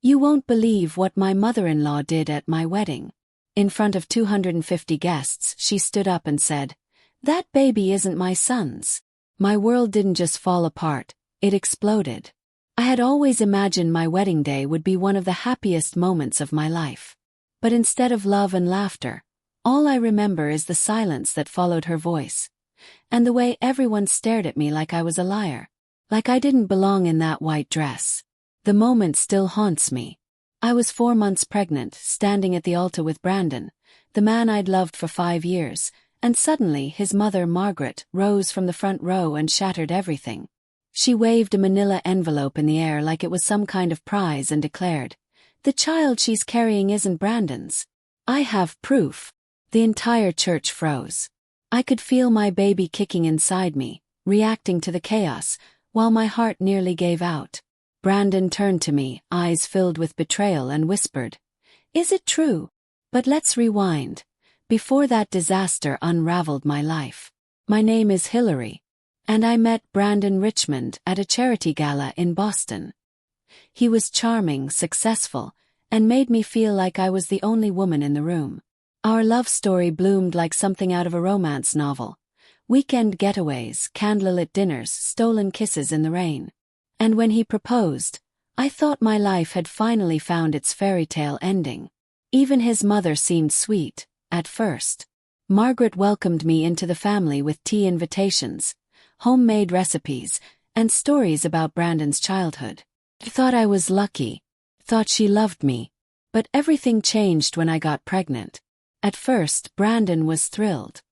You won't believe what my mother-in-law did at my wedding. In front of 250 guests, she stood up and said, "That baby isn't my son's." My world didn't just fall apart, it exploded. I had always imagined my wedding day would be one of the happiest moments of my life. But instead of love and laughter, all I remember is the silence that followed her voice, and the way everyone stared at me like I was a liar, like I didn't belong in that white dress. The moment still haunts me. I was 4 months pregnant, standing at the altar with Brandon, the man I'd loved for 5 years, and suddenly his mother, Margaret, rose from the front row and shattered everything. She waved a manila envelope in the air like it was some kind of prize and declared, "The child she's carrying isn't Brandon's. I have proof." The entire church froze. I could feel my baby kicking inside me, reacting to the chaos, while my heart nearly gave out. Brandon turned to me, eyes filled with betrayal, and whispered, "Is it true?" But let's rewind. Before that disaster unraveled my life. My name is Hillary, and I met Brandon Richmond at a charity gala in Boston. He was charming, successful, and made me feel like I was the only woman in the room. Our love story bloomed like something out of a romance novel. Weekend getaways, candlelit dinners, stolen kisses in the rain. And when he proposed, I thought my life had finally found its fairy tale ending. Even his mother seemed sweet, at first. Margaret welcomed me into the family with tea invitations, homemade recipes, and stories about Brandon's childhood. I thought I was lucky, thought she loved me, but everything changed when I got pregnant. At first, Brandon was thrilled.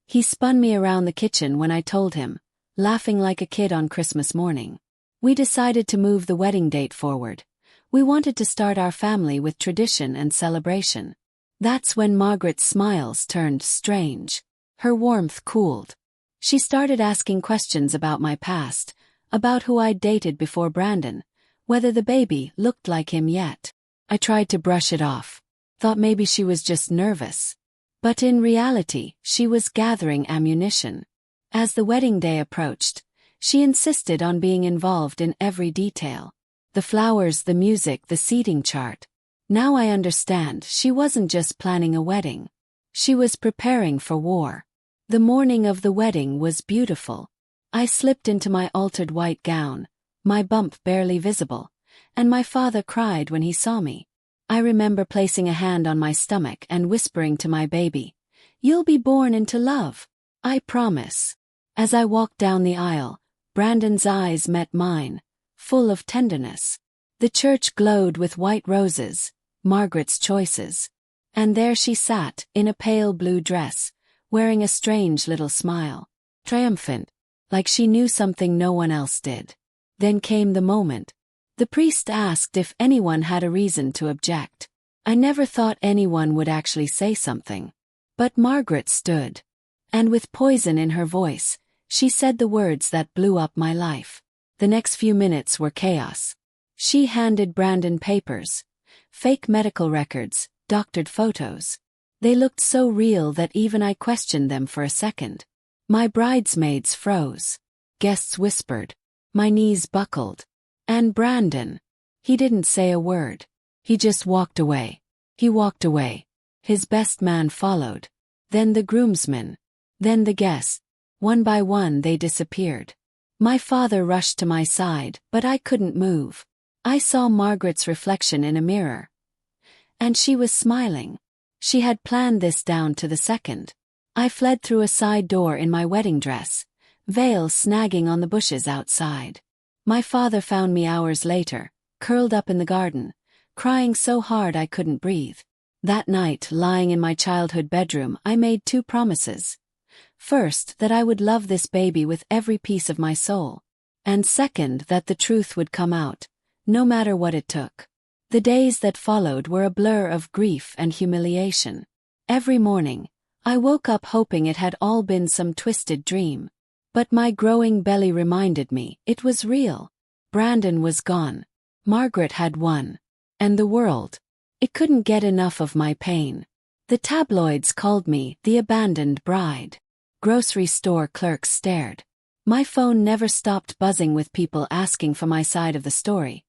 He spun me around the kitchen when I told him, laughing like a kid on Christmas morning. We decided to move the wedding date forward. We wanted to start our family with tradition and celebration. That's when Margaret's smiles turned strange. Her warmth cooled. She started asking questions about my past, about who I'd dated before Brandon, whether the baby looked like him yet. I tried to brush it off, thought maybe she was just nervous. But in reality, she was gathering ammunition. As the wedding day approached, she insisted on being involved in every detail. The flowers, the music, the seating chart. Now I understand, she wasn't just planning a wedding. She was preparing for war. The morning of the wedding was beautiful. I slipped into my altered white gown, my bump barely visible, and my father cried when he saw me. I remember placing a hand on my stomach and whispering to my baby, "You'll be born into love. I promise." As I walked down the aisle, Brandon's eyes met mine, full of tenderness. The church glowed with white roses, Margaret's choices. And there she sat, in a pale blue dress, wearing a strange little smile. Triumphant, like she knew something no one else did. Then came the moment. The priest asked if anyone had a reason to object. I never thought anyone would actually say something. But Margaret stood. And with poison in her voice, she said the words that blew up my life. The next few minutes were chaos. She handed Brandon papers, fake medical records, doctored photos. They looked so real that even I questioned them for a second. My bridesmaids froze. Guests whispered. My knees buckled. And Brandon, he didn't say a word. He just walked away. He walked away. His best man followed. Then the groomsmen. Then the guests. One by one they disappeared. My father rushed to my side, but I couldn't move. I saw Margaret's reflection in a mirror. And she was smiling. She had planned this down to the second. I fled through a side door in my wedding dress, veil snagging on the bushes outside. My father found me hours later, curled up in the garden, crying so hard I couldn't breathe. That night, lying in my childhood bedroom, I made 2 promises. First, that I would love this baby with every piece of my soul. And second, that the truth would come out, no matter what it took. The days that followed were a blur of grief and humiliation. Every morning, I woke up hoping it had all been some twisted dream. But my growing belly reminded me it was real. Brandon was gone. Margaret had won. And the world, it couldn't get enough of my pain. The tabloids called me the abandoned bride. Grocery store clerks stared. My phone never stopped buzzing with people asking for my side of the story,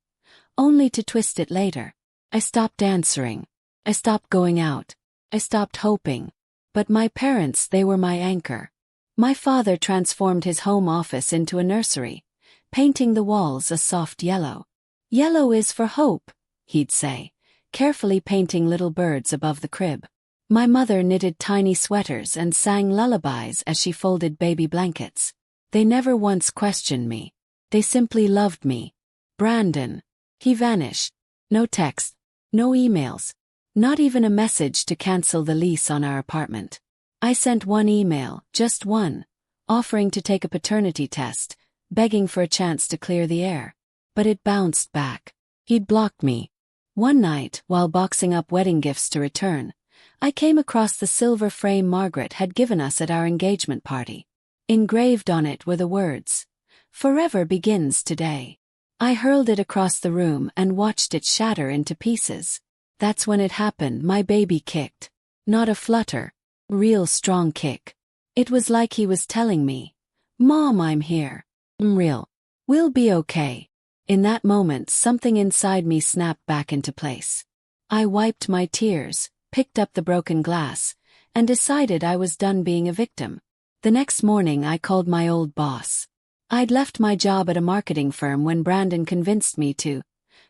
only to twist it later. I stopped answering. I stopped going out. I stopped hoping. But my parents, they were my anchor. My father transformed his home office into a nursery, painting the walls a soft yellow. "Yellow is for hope," he'd say, carefully painting little birds above the crib. My mother knitted tiny sweaters and sang lullabies as she folded baby blankets. They never once questioned me. They simply loved me. Brandon. He vanished. No text. No emails. Not even a message to cancel the lease on our apartment. I sent one email, just one, offering to take a paternity test, begging for a chance to clear the air. But it bounced back. He'd blocked me. One night, while boxing up wedding gifts to return, I came across the silver frame Margaret had given us at our engagement party. Engraved on it were the words, "Forever begins today." I hurled it across the room and watched it shatter into pieces. That's when it happened. My baby kicked. Not a flutter. Real strong kick. It was like he was telling me, "Mom, I'm here. I'm real. We'll be okay." In that moment, something inside me snapped back into place. I wiped my tears, picked up the broken glass, and decided I was done being a victim. The next morning I called my old boss. I'd left my job at a marketing firm when Brandon convinced me to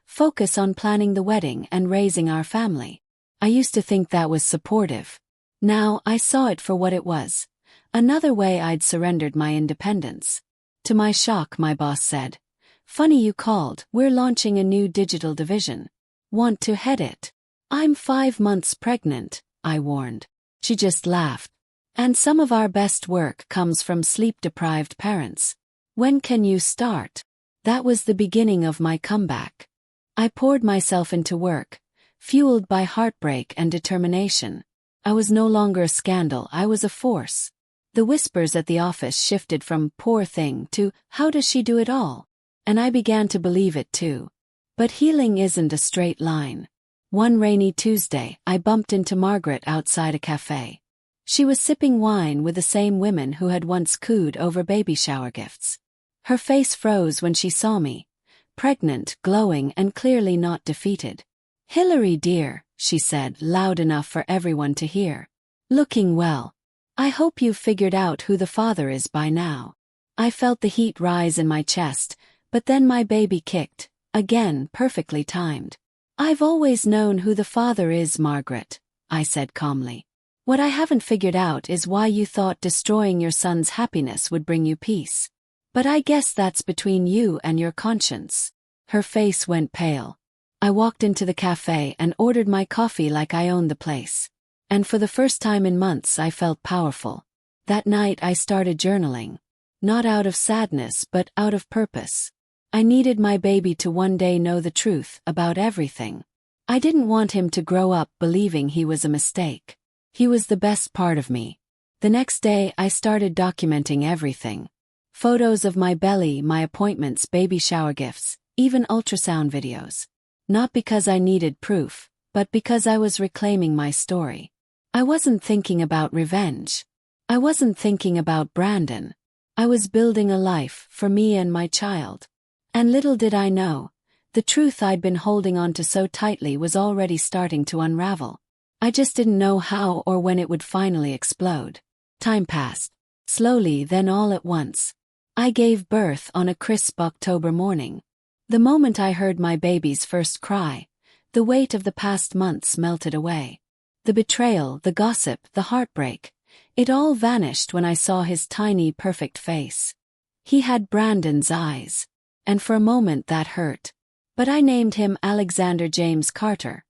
focus on planning the wedding and raising our family. I used to think that was supportive. Now I saw it for what it was. Another way I'd surrendered my independence. To my shock, my boss said, "Funny you called, we're launching a new digital division. Want to head it?" "I'm 5 months pregnant," I warned. She just laughed. "And some of our best work comes from sleep-deprived parents. When can you start?" That was the beginning of my comeback. I poured myself into work, fueled by heartbreak and determination. I was no longer a scandal, I was a force. The whispers at the office shifted from "poor thing" to "how does she do it all?" And I began to believe it too. But healing isn't a straight line. One rainy Tuesday, I bumped into Margaret outside a cafe. She was sipping wine with the same women who had once cooed over baby shower gifts. Her face froze when she saw me, pregnant, glowing, and clearly not defeated. "Hillary dear," she said, loud enough for everyone to hear. "Looking well. I hope you've figured out who the father is by now." I felt the heat rise in my chest, but then my baby kicked, again perfectly timed. "I've always known who the father is, Margaret," I said calmly. "What I haven't figured out is why you thought destroying your son's happiness would bring you peace. But I guess that's between you and your conscience." Her face went pale. I walked into the cafe and ordered my coffee like I owned the place. And for the first time in months I felt powerful. That night I started journaling. Not out of sadness but out of purpose. I needed my baby to one day know the truth about everything. I didn't want him to grow up believing he was a mistake. He was the best part of me. The next day I started documenting everything. Photos of my belly, my appointments, baby shower gifts, even ultrasound videos. Not because I needed proof, but because I was reclaiming my story. I wasn't thinking about revenge. I wasn't thinking about Brandon. I was building a life for me and my child. And little did I know, the truth I'd been holding on to so tightly was already starting to unravel. I just didn't know how or when it would finally explode. Time passed. Slowly, then all at once. I gave birth on a crisp October morning. The moment I heard my baby's first cry, the weight of the past months melted away. The betrayal, the gossip, the heartbreak, it all vanished when I saw his tiny, perfect face. He had Brandon's eyes. And for a moment that hurt. But I named him Alexander James Carter,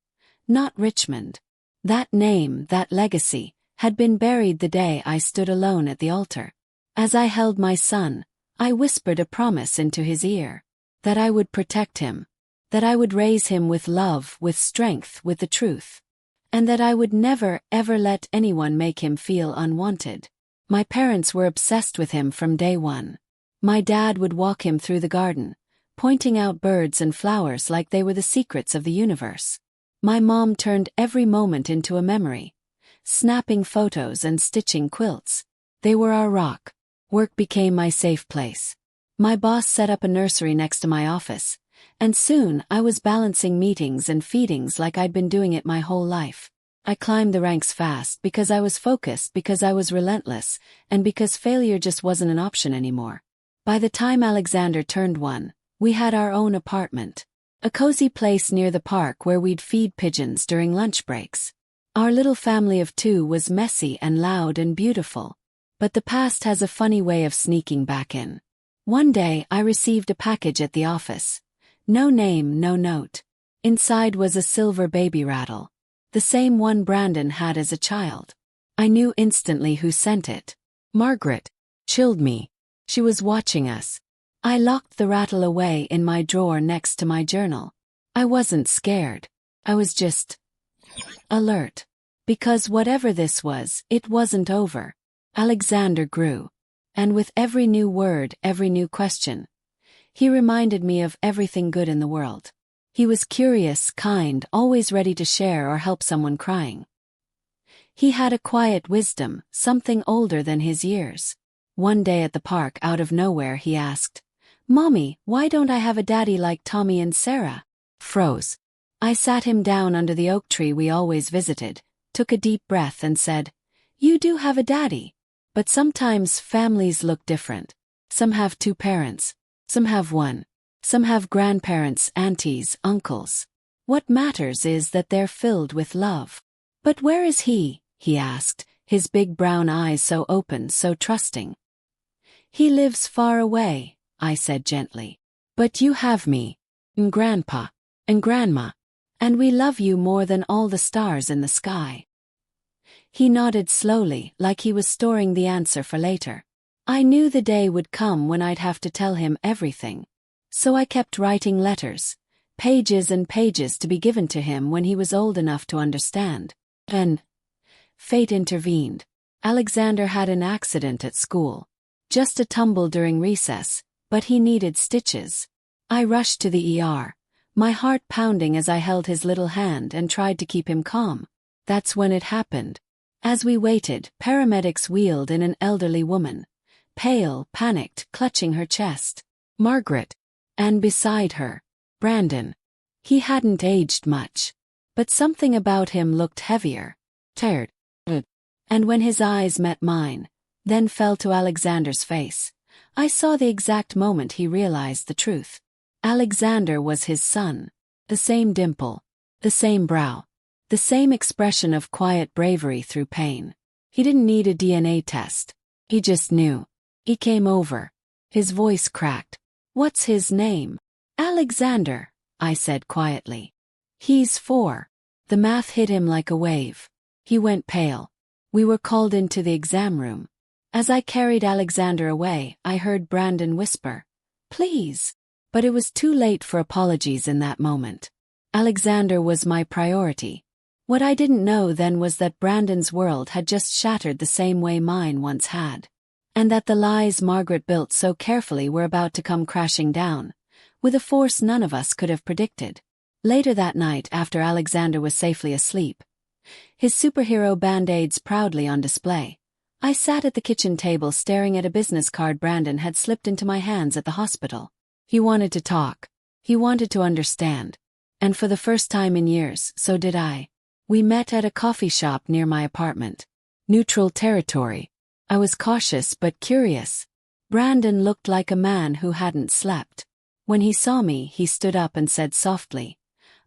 not Richmond. That name, that legacy, had been buried the day I stood alone at the altar. As I held my son, I whispered a promise into his ear. That I would protect him. That I would raise him with love, with strength, with the truth. And that I would never, ever let anyone make him feel unwanted. My parents were obsessed with him from day one. My dad would walk him through the garden, pointing out birds and flowers like they were the secrets of the universe. My mom turned every moment into a memory, snapping photos and stitching quilts. They were our rock. Work became my safe place. My boss set up a nursery next to my office, And soon I was balancing meetings and feedings like I'd been doing it my whole life. I climbed the ranks fast because I was focused, because I was relentless, and because failure just wasn't an option anymore. By the time Alexander turned 1, we had our own apartment. A cozy place near the park where we'd feed pigeons during lunch breaks. Our little family of 2 was messy and loud and beautiful. But the past has a funny way of sneaking back in. One day I received a package at the office. No name, no note. Inside was a silver baby rattle. The same one Brandon had as a child. I knew instantly who sent it. Margaret. Chilled me. She was watching us. I locked the rattle away in my drawer next to my journal. I wasn't scared. I was just alert. Because whatever this was, it wasn't over. Alexander grew. And with every new word, every new question, he reminded me of everything good in the world. He was curious, kind, always ready to share or help someone crying. He had a quiet wisdom, something older than his years. One day at the park, out of nowhere, he asked, "Mommy, why don't I have a daddy like Tommy and Sarah?" Froze. I sat him down under the oak tree we always visited, took a deep breath and said, "You do have a daddy. But sometimes families look different. Some have 2 parents. Some have 1. Some have grandparents, aunties, uncles. What matters is that they're filled with love." "But where is he?" he asked, his big brown eyes so open, so trusting. "He lives far away," I said gently. "But you have me, and Grandpa, and Grandma, and we love you more than all the stars in the sky." He nodded slowly, like he was storing the answer for later. I knew the day would come when I'd have to tell him everything. So I kept writing letters, pages and pages to be given to him when he was old enough to understand. Then, fate intervened. Alexander had an accident at school. Just a tumble during recess, but he needed stitches. I rushed to the ER, my heart pounding as I held his little hand and tried to keep him calm. That's when it happened. As we waited, paramedics wheeled in an elderly woman, pale, panicked, clutching her chest. Margaret. And beside her, Brandon. He hadn't aged much. But something about him looked heavier, tired. And when his eyes met mine, then fell to Alexander's face, I saw the exact moment he realized the truth. Alexander was his son. The same dimple, the same brow. The same expression of quiet bravery through pain. He didn't need a DNA test. He just knew. He came over. His voice cracked. "What's his name?" "Alexander," I said quietly. "He's 4. The math hit him like a wave. He went pale. We were called into the exam room. As I carried Alexander away, I heard Brandon whisper, "Please." But it was too late for apologies in that moment. Alexander was my priority. What I didn't know then was that Brandon's world had just shattered the same way mine once had. And that the lies Margaret built so carefully were about to come crashing down, with a force none of us could have predicted. Later that night, after Alexander was safely asleep, his superhero band-aids proudly on display, I sat at the kitchen table staring at a business card Brandon had slipped into my hands at the hospital. He wanted to talk. He wanted to understand. And for the first time in years, so did I. We met at a coffee shop near my apartment. Neutral territory. I was cautious but curious. Brandon looked like a man who hadn't slept. When he saw me, he stood up and said softly,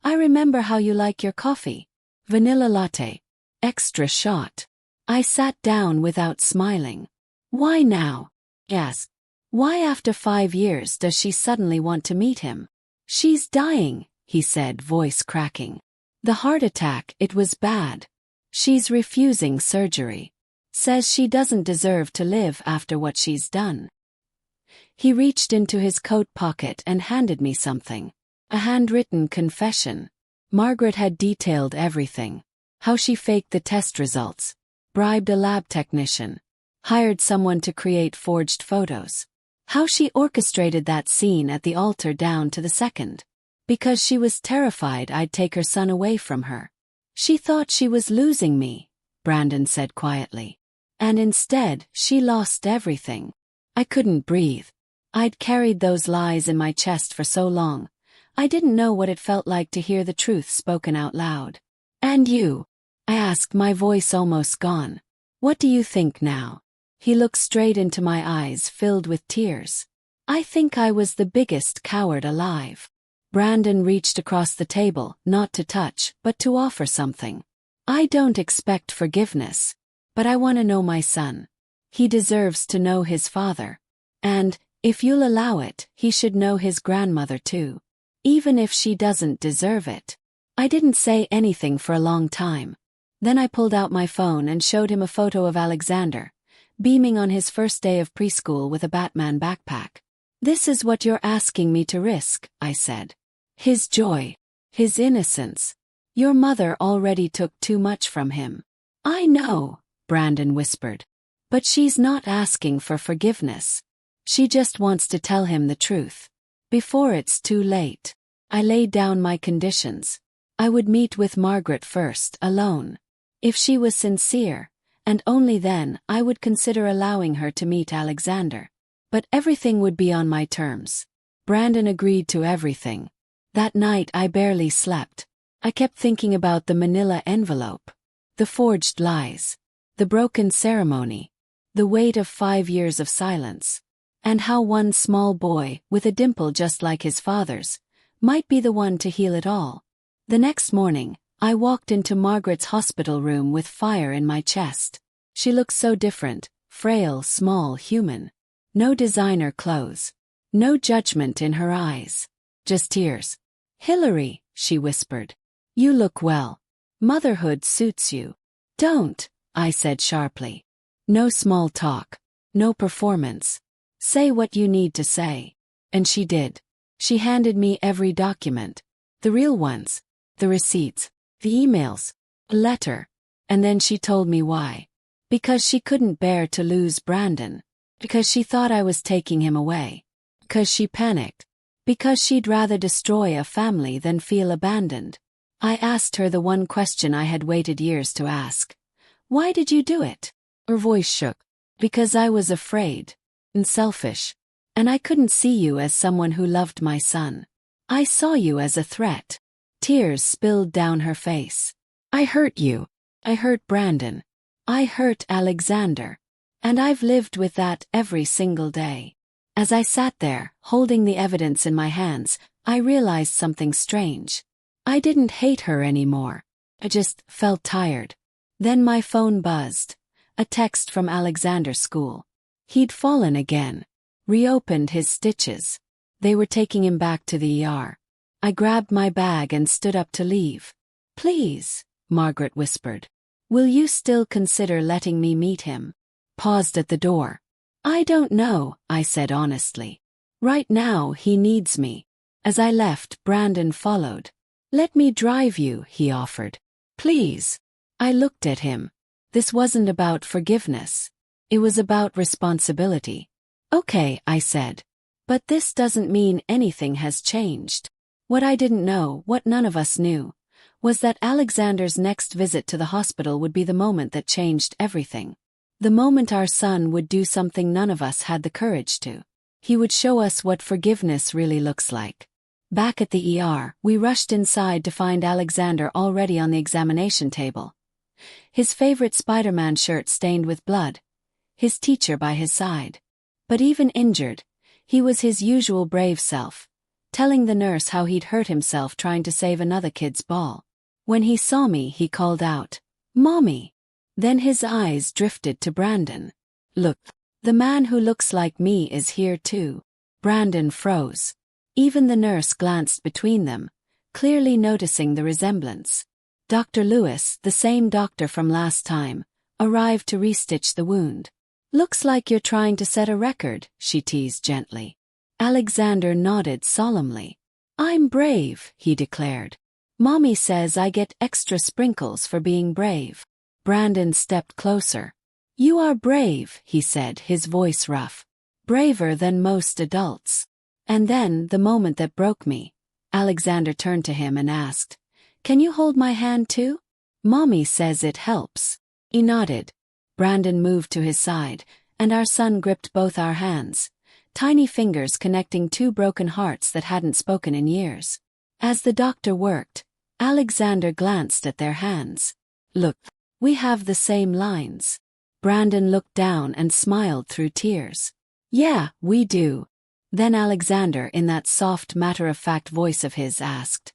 "I remember how you like your coffee. Vanilla latte. Extra shot." I sat down without smiling. "Why now?" he asked. "Why after 5 years does she suddenly want to meet him?" "She's dying," he said, voice cracking. "The heart attack, it was bad. She's refusing surgery. Says she doesn't deserve to live after what she's done." He reached into his coat pocket and handed me something. A handwritten confession. Margaret had detailed everything. How she faked the test results, bribed a lab technician, hired someone to create forged photos. How she orchestrated that scene at the altar down to the second. Because she was terrified I'd take her son away from her. She thought she was losing me, Brandon said quietly. And instead, she lost everything. I couldn't breathe. I'd carried those lies in my chest for so long. I didn't know what it felt like to hear the truth spoken out loud. "And you?" I asked, my voice almost gone. "What do you think now?" He looked straight into my eyes, filled with tears. "I think I was the biggest coward alive." Brandon reached across the table, not to touch, but to offer something. "I don't expect forgiveness, but I want to know my son. He deserves to know his father. And, if you'll allow it, he should know his grandmother too. Even if she doesn't deserve it." I didn't say anything for a long time. Then I pulled out my phone and showed him a photo of Alexander, beaming on his first day of preschool with a Batman backpack. "This is what you're asking me to risk," I said. "His joy. His innocence. Your mother already took too much from him." "I know," Brandon whispered. "But she's not asking for forgiveness. She just wants to tell him the truth. Before it's too late." I laid down my conditions. I would meet with Margaret first, alone. If she was sincere, and only then, I would consider allowing her to meet Alexander. But everything would be on my terms. Brandon agreed to everything. That night I barely slept. I kept thinking about the manila envelope, the forged lies, the broken ceremony, the weight of 5 years of silence, and how one small boy, with a dimple just like his father's, might be the one to heal it all. The next morning, I walked into Margaret's hospital room with fire in my chest. She looked so different, frail, small, human. No designer clothes. No judgment in her eyes. Just tears. "Hillary," she whispered. "You look well. Motherhood suits you." "Don't," I said sharply. "No small talk. No performance. Say what you need to say." And she did. She handed me every document. The real ones. The receipts. The emails. A letter. And then she told me why. Because she couldn't bear to lose Brandon. Because she thought I was taking him away. Because she panicked. Because she'd rather destroy a family than feel abandoned. I asked her the one question I had waited years to ask. "Why did you do it?" Her voice shook. "Because I was afraid. And selfish. And I couldn't see you as someone who loved my son. I saw you as a threat." Tears spilled down her face. "I hurt you. I hurt Brandon. I hurt Alexander. And I've lived with that every single day." As I sat there, holding the evidence in my hands, I realized something strange. I didn't hate her anymore. I just felt tired. Then my phone buzzed. A text from Alexander's school. He'd fallen again. Reopened his stitches. They were taking him back to the ER. I grabbed my bag and stood up to leave. "Please," Margaret whispered. "Will you still consider letting me meet him?" Paused at the door. "I don't know," I said honestly. "Right now he needs me." As I left, Brandon followed. "Let me drive you," he offered. "Please." I looked at him. This wasn't about forgiveness. It was about responsibility. "Okay," I said. "But this doesn't mean anything has changed." What I didn't know, what none of us knew, was that Alexander's next visit to the hospital would be the moment that changed everything. The moment our son would do something none of us had the courage to. He would show us what forgiveness really looks like. Back at the ER, we rushed inside to find Alexander already on the examination table. His favorite Spider-Man shirt stained with blood. His teacher by his side. But even injured, he was his usual brave self, telling the nurse how he'd hurt himself trying to save another kid's ball. When he saw me, he called out, "Mommy!" Then his eyes drifted to Brandon. "Look, the man who looks like me is here too." Brandon froze. Even the nurse glanced between them, clearly noticing the resemblance. Dr. Lewis, the same doctor from last time, arrived to restitch the wound. "Looks like you're trying to set a record," she teased gently. Alexander nodded solemnly. "I'm brave," he declared. "Mommy says I get extra sprinkles for being brave." Brandon stepped closer. "You are brave," he said, his voice rough. "Braver than most adults." And then, the moment that broke me, Alexander turned to him and asked, "Can you hold my hand too?" "Mommy says it helps." He nodded. Brandon moved to his side, and our son gripped both our hands, tiny fingers connecting two broken hearts that hadn't spoken in years. As the doctor worked, Alexander glanced at their hands. Look, we have the same lines. Brandon looked down and smiled through tears. Yeah, we do. Then Alexander, in that soft, matter-of-fact voice of his, asked,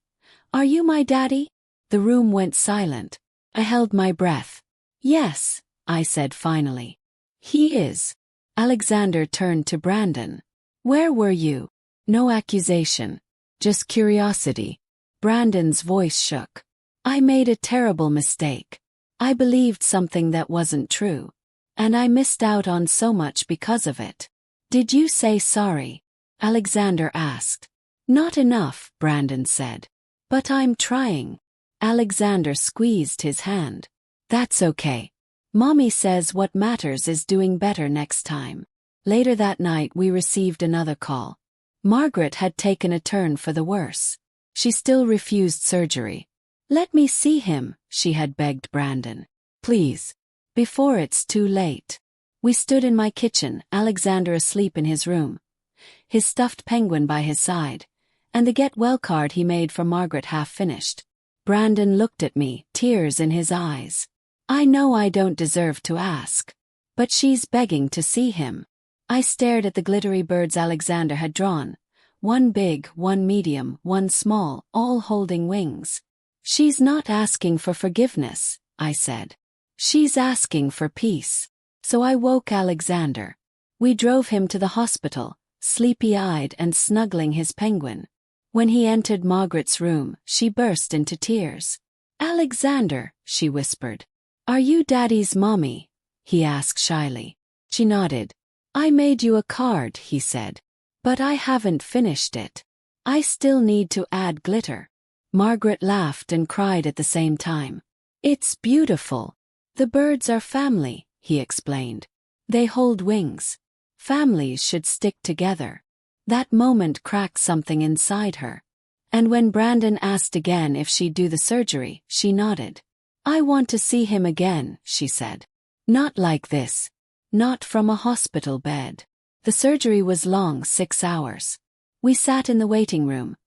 Are you my daddy? The room went silent. I held my breath. Yes, I said finally. He is. Alexander turned to Brandon. Where were you? No accusation. Just curiosity. Brandon's voice shook. I made a terrible mistake. I believed something that wasn't true. And I missed out on so much because of it. Did you say sorry? Alexander asked. Not enough, Brandon said. But I'm trying. Alexander squeezed his hand. That's okay. Mommy says what matters is doing better next time. Later that night we received another call. Margaret had taken a turn for the worse. She still refused surgery. Let me see him, she had begged Brandon. Please. Before it's too late. We stood in my kitchen, Alexander asleep in his room, his stuffed penguin by his side, and the get well card he made for Margaret half finished. Brandon looked at me, tears in his eyes. I know I don't deserve to ask. But she's begging to see him. I stared at the glittery birds Alexander had drawn. One big, one medium, one small, all holding wings. She's not asking for forgiveness, I said. She's asking for peace. So I woke Alexander. We drove him to the hospital, sleepy-eyed and snuggling his penguin. When he entered Margaret's room, she burst into tears. Alexander, she whispered. Are you Daddy's mommy? He asked shyly. She nodded. I made you a card, he said. But I haven't finished it. I still need to add glitter. Margaret laughed and cried at the same time. It's beautiful. The birds are family, he explained. They hold wings. Families should stick together. That moment cracked something inside her. And when Brandon asked again if she'd do the surgery, she nodded. I want to see him again, she said. Not like this. Not from a hospital bed. The surgery was long, 6 hours. We sat in the waiting room,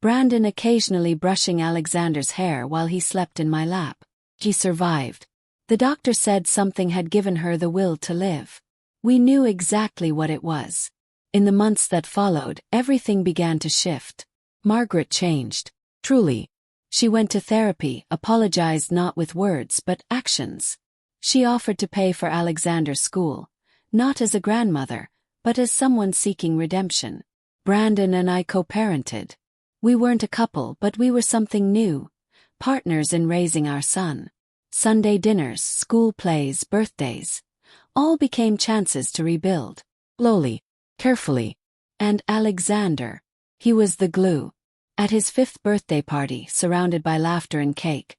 Brandon occasionally brushing Alexander's hair while he slept in my lap. He survived. The doctor said something had given her the will to live. We knew exactly what it was. In the months that followed, everything began to shift. Margaret changed. Truly. She went to therapy, apologized not with words but actions. She offered to pay for Alexander's school, not as a grandmother, but as someone seeking redemption. Brandon and I co-parented. We weren't a couple, but we were something new, partners in raising our son. Sunday dinners, school plays, birthdays, all became chances to rebuild. Slowly, carefully. And Alexander, he was the glue. At his 5th birthday party, surrounded by laughter and cake,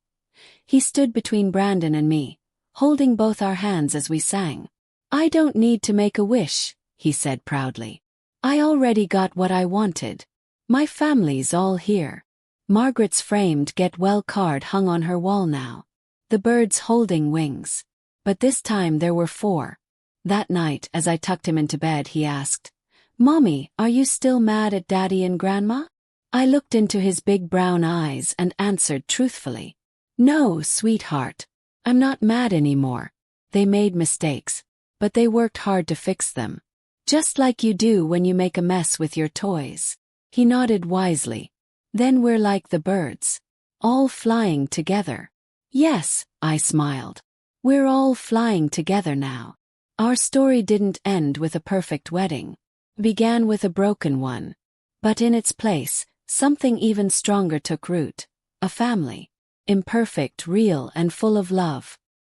he stood between Brandon and me, holding both our hands as we sang. I don't need to make a wish, he said proudly. I already got what I wanted. My family's all here. Margaret's framed get well card hung on her wall now. The birds holding wings. But this time there were 4. That night, as I tucked him into bed, he asked, Mommy, are you still mad at Daddy and Grandma? I looked into his big brown eyes and answered truthfully. No, sweetheart. I'm not mad anymore. They made mistakes, but they worked hard to fix them. Just like you do when you make a mess with your toys. He nodded wisely. Then we're like the birds. All flying together. Yes, I smiled. We're all flying together now. Our story didn't end with a perfect wedding. Began with a broken one. But in its place, something even stronger took root. A family. Imperfect, real, and full of love.